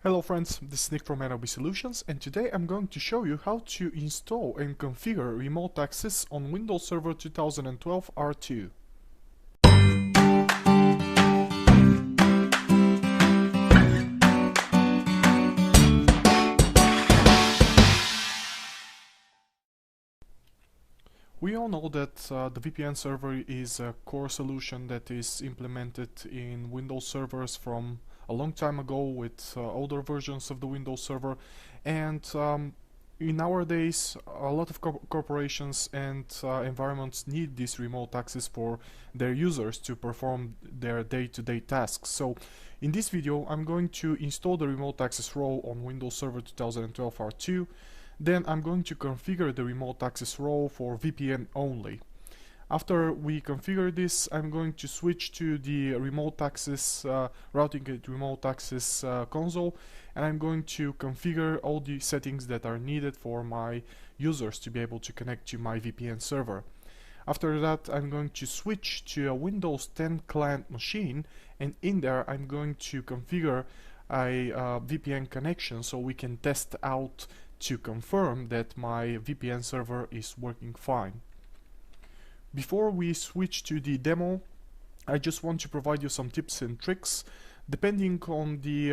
Hello friends, this is Nick from NLB Solutions, and today I'm going to show you how to install and configure Remote Access on Windows Server 2012 R2. We all know that the VPN server is a core solution that is implemented in Windows servers from a long time ago with older versions of the Windows Server, and in nowadays a lot of corporations and environments need this remote access for their users to perform their day-to-day tasks. So in this video I'm going to install the remote access role on Windows Server 2012 R2. Then I'm going to configure the remote access role for VPN only. After we configure this, I'm going to switch to the remote access routing and remote access console, and I'm going to configure all the settings that are needed for my users to be able to connect to my VPN server. After that, I'm going to switch to a Windows 10 client machine, and in there I'm going to configure a VPN connection so we can test out to confirm that my VPN server is working fine. Before we switch to the demo, I just want to provide you some tips and tricks. Depending on the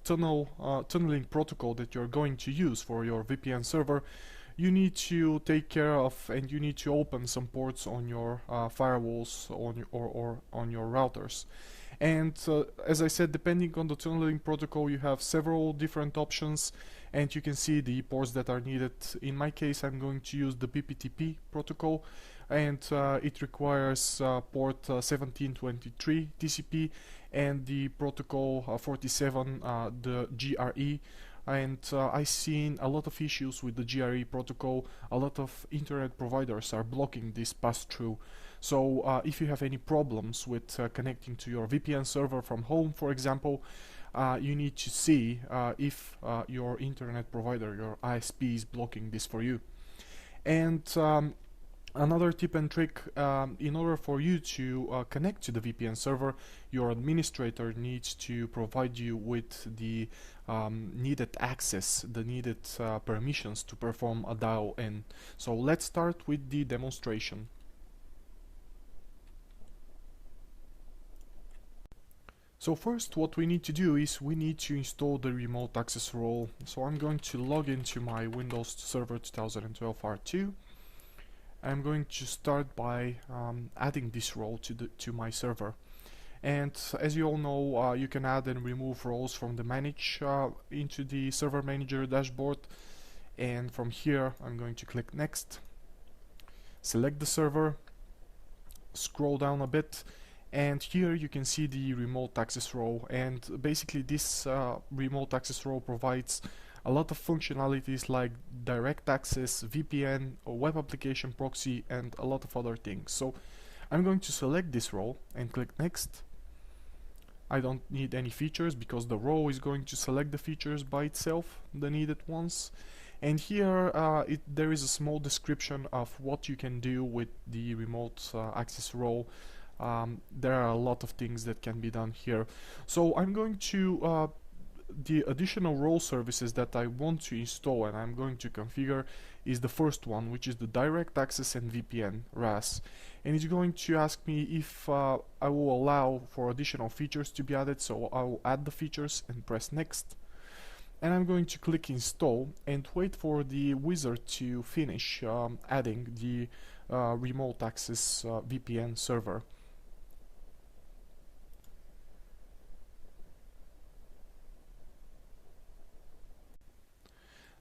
tunneling protocol that you're going to use for your VPN server, you need to take care of and you need to open some ports on your firewalls or on your routers. And as I said, depending on the tunneling protocol, you have several different options, and you can see the ports that are needed. In my case, I'm going to use the BPTP protocol, and it requires port 1723 TCP and the protocol 47, the GRE. And I've seen a lot of issues with the GRE protocol. A lot of internet providers are blocking this pass-through. So if you have any problems with connecting to your VPN server from home, for example, you need to see if your internet provider, your ISP, is blocking this for you. And another tip and trick, in order for you to connect to the VPN server, your administrator needs to provide you with the needed access, the needed permissions to perform a dial-in. So let's start with the demonstration. So first, what we need to do is we need to install the remote access role. So I'm going to log into my Windows Server 2012 R2. I'm going to start by adding this role to my server. And as you all know, you can add and remove roles from the manage into the server manager dashboard. And from here, I'm going to click next, select the server, scroll down a bit, and here you can see the remote access role. And basically this remote access role provides a lot of functionalities like direct access, VPN, or web application proxy, and a lot of other things. So I'm going to select this role and click next. I don't need any features because the role is going to select the features by itself, the needed ones. And here there is a small description of what you can do with the remote access role. There are a lot of things that can be done here. So I'm going to the additional role services that I want to install and I'm going to configure is the first one, which is the direct access and VPN RAS. And it's going to ask me if I will allow for additional features to be added. So I will add the features and press next. And I'm going to click install and wait for the wizard to finish adding the remote access VPN server.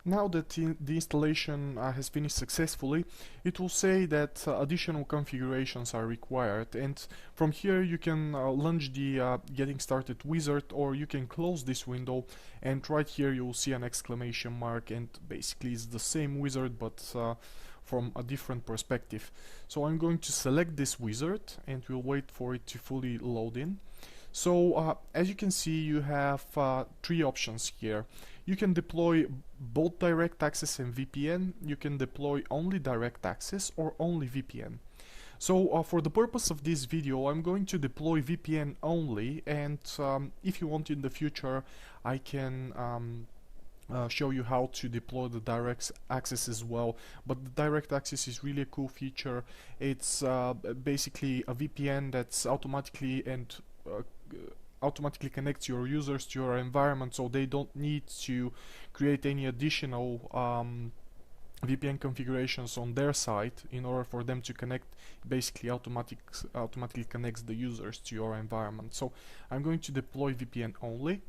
Now that the installation has finished successfully, it will say that additional configurations are required, and from here you can launch the getting started wizard, or you can close this window, and right here you will see an exclamation mark, and basically it's the same wizard but from a different perspective. So I'm going to select this wizard and we'll wait for it to fully load in. So as you can see, you have three options here. You can deploy both direct access and VPN. You can deploy only direct access or only VPN. So for the purpose of this video, I'm going to deploy VPN only, and if you want in the future, I can show you how to deploy the direct access as well. But the direct access is really a cool feature. It's basically a VPN that's automatically connects your users to your environment, so they don't need to create any additional VPN configurations on their side in order for them to connect. Basically automatically connects the users to your environment. So I'm going to deploy VPN only,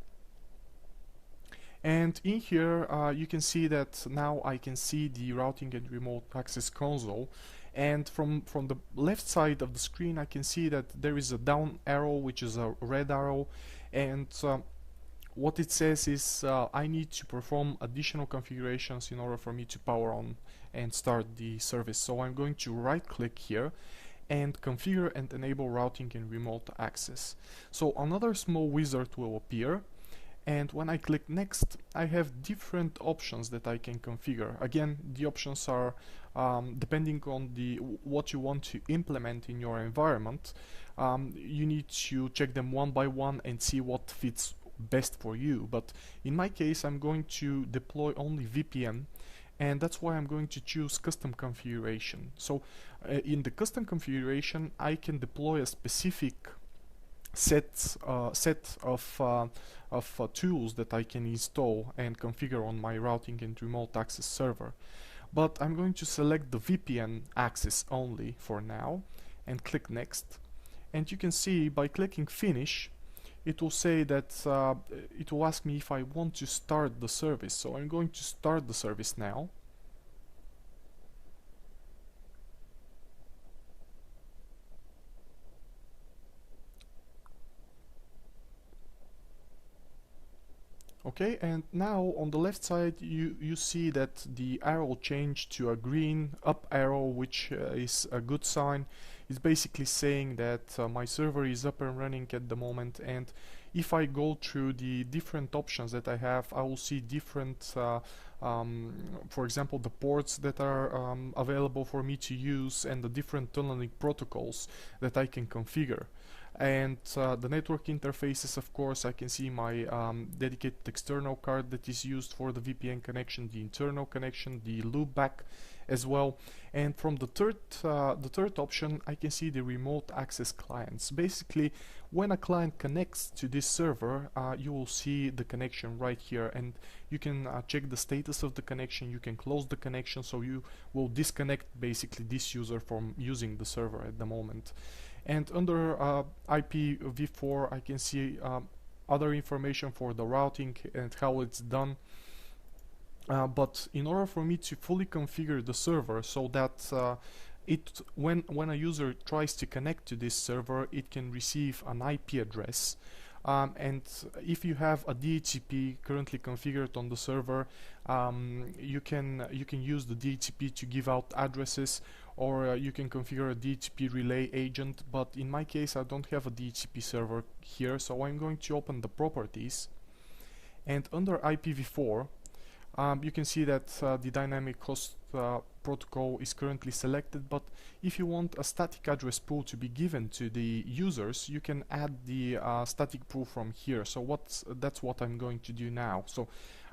and in here you can see that now I can see the routing and remote access console, and from the left side of the screen I can see that there is a down arrow, which is a red arrow, and what it says is I need to perform additional configurations in order for me to power on and start the service. So I'm going to right click here and configure and enable routing and remote access. So another small wizard will appear, and when I click next, I have different options that I can configure. Again, the options are depending on what you want to implement in your environment. You need to check them one by one and see what fits best for you. But in my case, I'm going to deploy only VPN, and that's why I'm going to choose custom configuration. So in the custom configuration, I can deploy a specific set of tools that I can install and configure on my routing and remote access server. But I'm going to select the VPN access only for now and click next. And you can see by clicking finish, it will say that it will ask me if I want to start the service. So I'm going to start the service now. Okay, and now on the left side you see that the arrow changed to a green up arrow, which is a good sign. It's basically saying that my server is up and running at the moment, and if I go through the different options that I have, I will see different for example, the ports that are available for me to use and the different tunneling protocols that I can configure. And the network interfaces, of course, I can see my dedicated external card that is used for the VPN connection, the internal connection, the loopback as well. And from the third option, I can see the remote access clients. Basically, when a client connects to this server, you will see the connection right here, and you can check the status of the connection. You can close the connection, so you will disconnect basically this user from using the server at the moment. And under IPv4, I can see other information for the routing and how it's done. But in order for me to fully configure the server so that when a user tries to connect to this server, it can receive an IP address. And if you have a DHCP currently configured on the server, you can use the DHCP to give out addresses, or you can configure a DHCP relay agent. But in my case, I don't have a DHCP server here, so I'm going to open the properties, and under IPv4 you can see that the dynamic host protocol is currently selected, but if you want a static address pool to be given to the users, you can add the static pool from here. So that's what I'm going to do now. So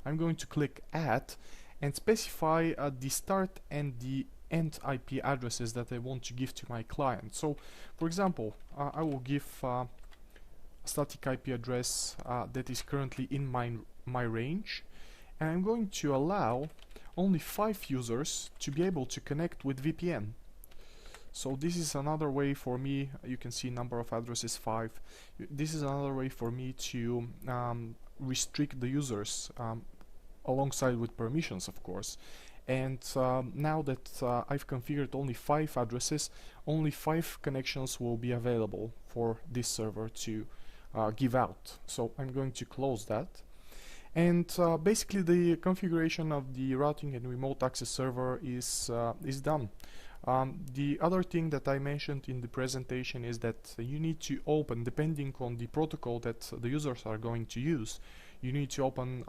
I'm going to click add and specify the start and the end IP addresses that I want to give to my client. So for example, I will give a static IP address that is currently in my range, and I'm going to allow only 5 users to be able to connect with VPN. So this is another way for me. You can see number of addresses 5. This is another way for me to restrict the users alongside with permissions, of course. And now that I've configured only 5 addresses, only 5 connections will be available for this server to give out. So I'm going to close that. And basically the configuration of the routing and remote access server is done. The other thing that I mentioned in the presentation is that you need to open, depending on the protocol that the users are going to use, you need to open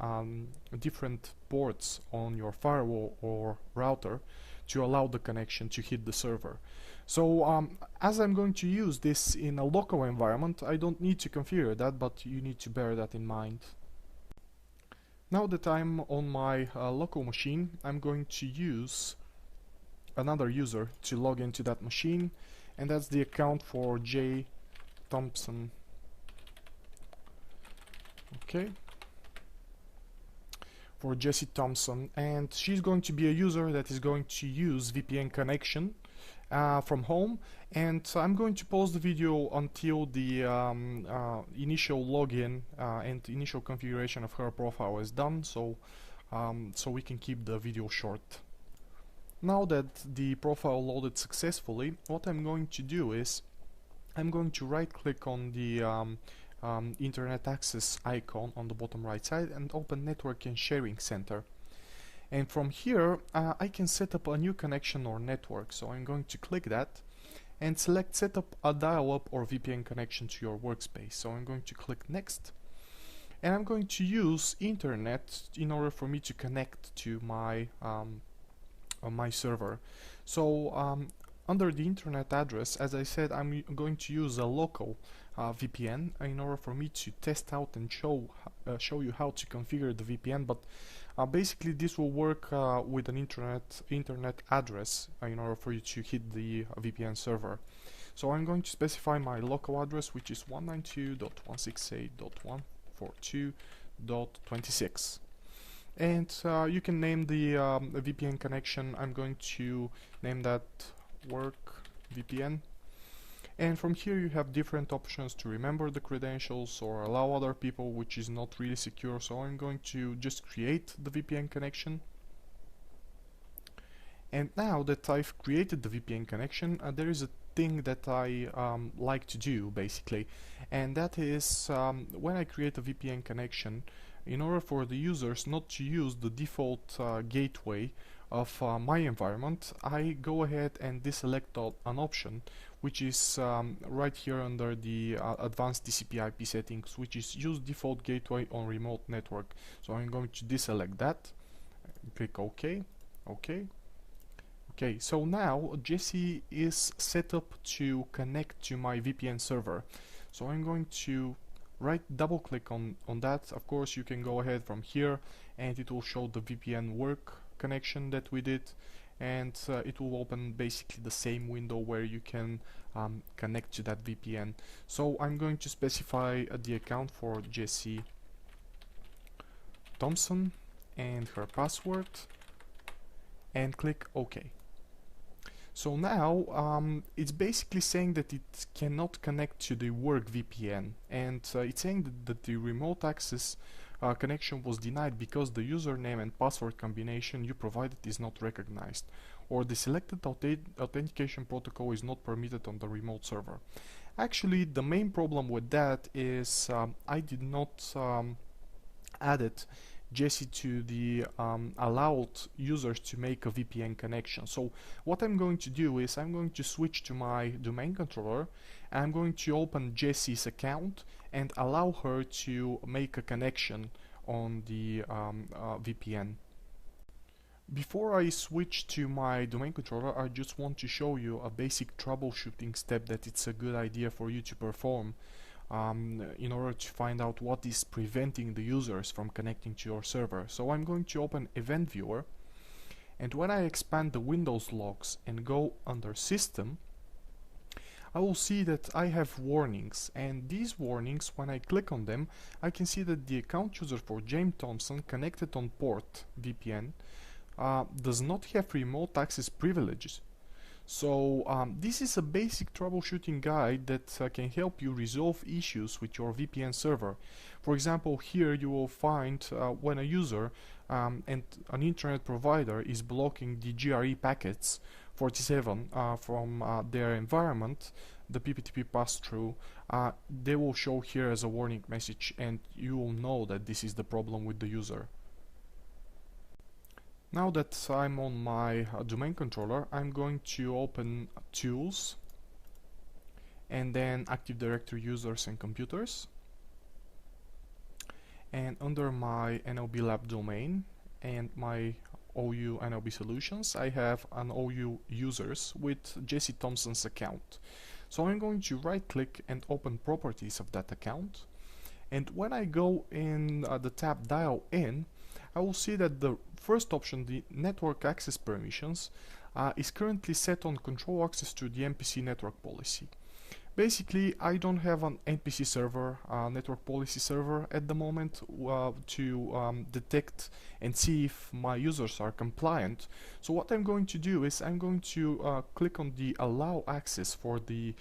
different ports on your firewall or router to allow the connection to hit the server. So as I'm going to use this in a local environment, I don't need to configure that, but you need to bear that in mind. Now that I'm on my local machine, I'm going to use another user to log into that machine, and that's the account for J. Thompson. Okay, for Jessie Thompson, and she's going to be a user that is going to use VPN connection from home, and I'm going to pause the video until the initial login and initial configuration of her profile is done, so we can keep the video short. Now that the profile loaded successfully, what I'm going to do is I'm going to right click on the Internet Access icon on the bottom right side and open Network and Sharing Center. And from here I can set up a new connection or network, so I'm going to click that and select set up a dial-up or VPN connection to your workspace. So I'm going to click next, and I'm going to use internet in order for me to connect to my my server. So under the internet address, as I said, I'm going to use a local VPN in order for me to test out and show you how to configure the VPN, but basically this will work with an internet address in order for you to hit the VPN server. So I'm going to specify my local address, which is 192.168.142.26. And you can name the VPN connection. I'm going to name that Work VPN. And from here you have different options to remember the credentials or allow other people, which is not really secure. So I'm going to just create the VPN connection. And now that I've created the VPN connection, there is a thing that I like to do basically, and that is when I create a VPN connection, in order for the users not to use the default gateway of my environment, I go ahead and deselect an option which is right here under the advanced TCP/IP settings, which is use default gateway on remote network. So I'm going to deselect that, click OK, OK. Okay, so now Jessie is set up to connect to my VPN server. So I'm going to double click on that. Of course you can go ahead from here and it will show the VPN work connection that we did, and it will open basically the same window where you can connect to that VPN. So I'm going to specify the account for Jessie Thompson and her password and click OK. So now it's basically saying that it cannot connect to the work VPN, and it's saying that the remote access connection was denied because the username and password combination you provided is not recognized, or the selected authentication protocol is not permitted on the remote server. Actually, the main problem with that is I did not add Jessie to the allowed users to make a VPN connection. So what I'm going to do is I'm going to switch to my domain controller, and I'm going to open Jessie's account and allow her to make a connection on the VPN. Before I switch to my domain controller, I just want to show you a basic troubleshooting step that it's a good idea for you to perform in order to find out what is preventing the users from connecting to your server. So I'm going to open Event Viewer, and when I expand the Windows logs and go under System, I will see that I have warnings, and these warnings, when I click on them, I can see that the account user for James Thompson connected on port VPN does not have remote access privileges. So this is a basic troubleshooting guide that can help you resolve issues with your VPN server. For example, here you will find when a user and an internet provider is blocking the GRE packets 47 from their environment, the PPTP pass-through, they will show here as a warning message, and you will know that this is the problem with the user. Now that I'm on my domain controller, I'm going to open Tools and then Active Directory Users and Computers, and under my NLB Lab domain and my OU NLB Solutions, I have an OU users with Jesse Thompson's account. So I'm going to right click and open properties of that account. And when I go in the tab dial in, I will see that the first option, the network access permissions, is currently set on control access to the MPC network policy. Basically, I don't have an NPC server, network policy server at the moment to detect and see if my users are compliant. So what I'm going to do is I'm going to click on the allow access for the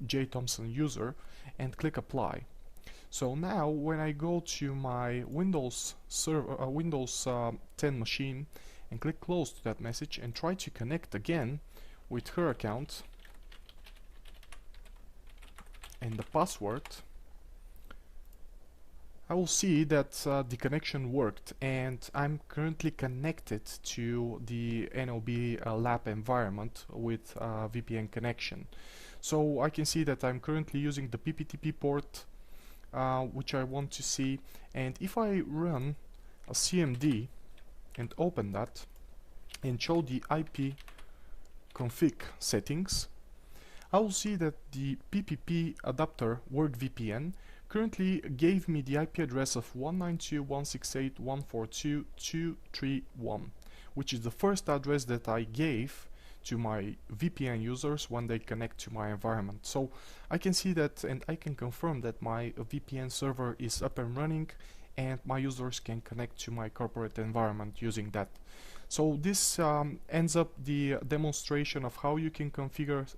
J Thompson user and click apply. So now when I go to my Windows server, Windows 10 machine and click close to that message and try to connect again with her account and the password, I will see that the connection worked and I'm currently connected to the NLB lab environment with VPN connection. So I can see that I'm currently using the PPTP port which I want to see, and if I run a CMD and open that and show the IP config settings, I will see that the PPP adapter work VPN currently gave me the IP address of 192.168.142.231, which is the first address that I gave to my VPN users when they connect to my environment. So I can see that and I can confirm that my VPN server is up and running and my users can connect to my corporate environment using that. So this ends up the demonstration of how you can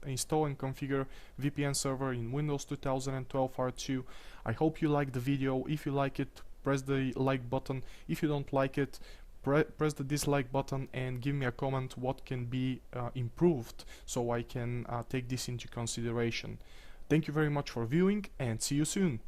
install and configure VPN server in Windows 2012 R2. I hope you liked the video. If you like it, press the like button. If you don't like it, press the dislike button and give me a comment what can be improved so I can take this into consideration. Thank you very much for viewing and see you soon.